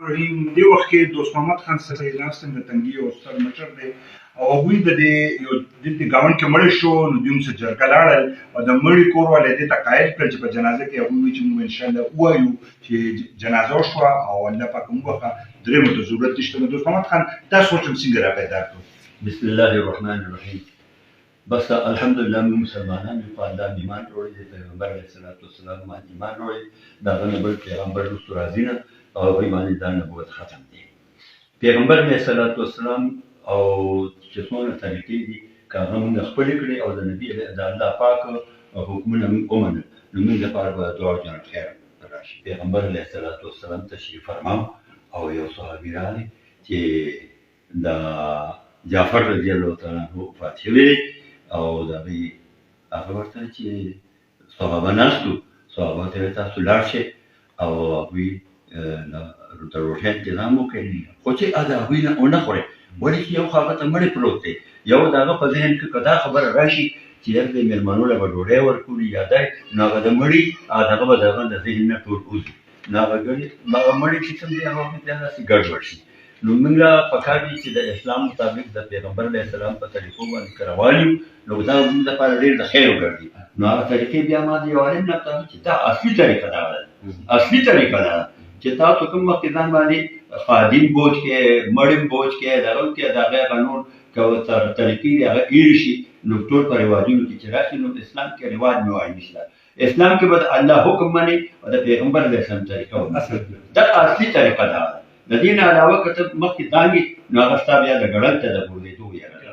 رحیم دې وخت کې دوست محمد خان سره ناست د تنګي او ستر مشر دی او هغوی د دې یو دلته ګاونډ کې مړی شو نو دوی هم څه جرګه لاړل او د مړي کور والا دې ته قایل کړل چې په جنازه کې هغوی وایي چې موږ انشاءالله ووایو چې جنازه وشوه او الله پاک موږ وکړه درېیمو ته ضرورت نشته نو دوست محمد خان دا سوچ هم څنګه راپیدا کړو. بسم الله الرحمن الرحیم. بس الحمدلله موږ مسلمانان یو، په الله ایمان وروړی دی، پیغمبر علیه الصلاة والسلام باندې ایمان وروړی، د هغه نه بل پیغمبر وروسته راځي نه او هغوی باندې دا نبوت ختم دی. پیغمبر علیه الصلاة والسلام او چې څومره طریقې دي که هغه موږ خپلې کړې او د نبي د الله پاک حکمونه موږ ومنل نو موږ لپاره به دعا جان خیر راشي. پیغمبر علیه الصلاة والسلام تشریف فرما او یو صحابي راغی چې د جعفر رضی الله تعالی عنه وفات شوی دی او د هغې هغه ورته چې صحابه ناست وو، صحابه ته یې تاسو لاړ شئ او هغوی د روټۍ انتظام وکړئ، خو چې د هغوی نه ونه خورئ، ولې چې یو خو هغه ته مړی پروت دی، یو د هغه په ذهن کې که دا خبره راشي چې یار دې مېلمنو له به ډوډۍ ورکړو یا دی نو هغه د مړي دغه به د هغه د ذهن نه ټول وځي، نو هغه مړي چې کوم دی هغه بیا داسې ګډوډ شي. نو موږ له پکار دي چې د اسلام مطابق د پیغمبر علیه السلام په طریقو باندې که روان یو نو دا زموږ لپاره ډېر د خیر وګرځي. نو هغه طریقې بیا ما د یو عالم نه وکړه چې دا اصلي طریقه دا ده، اصلي طریقه دا ده چې تاسو کوم وخت کې ځان باندې خادم بوج کې مړم بوج کې دغه کې د هغې قانون که طریقې دي هغه هېرې شي نو ټول په رواجونو کې چې راشي نو اسلام کې رواج موایي نشته. اسلام کې به د الله حکم منې او د پیغمبر علیه السلام طریقه دا اصلي طریقه دا ده. د دې نه علاوه که ته مخکې دانګې نو هغه ستا بیا د ګړل ته د بوډېدو ویره ده.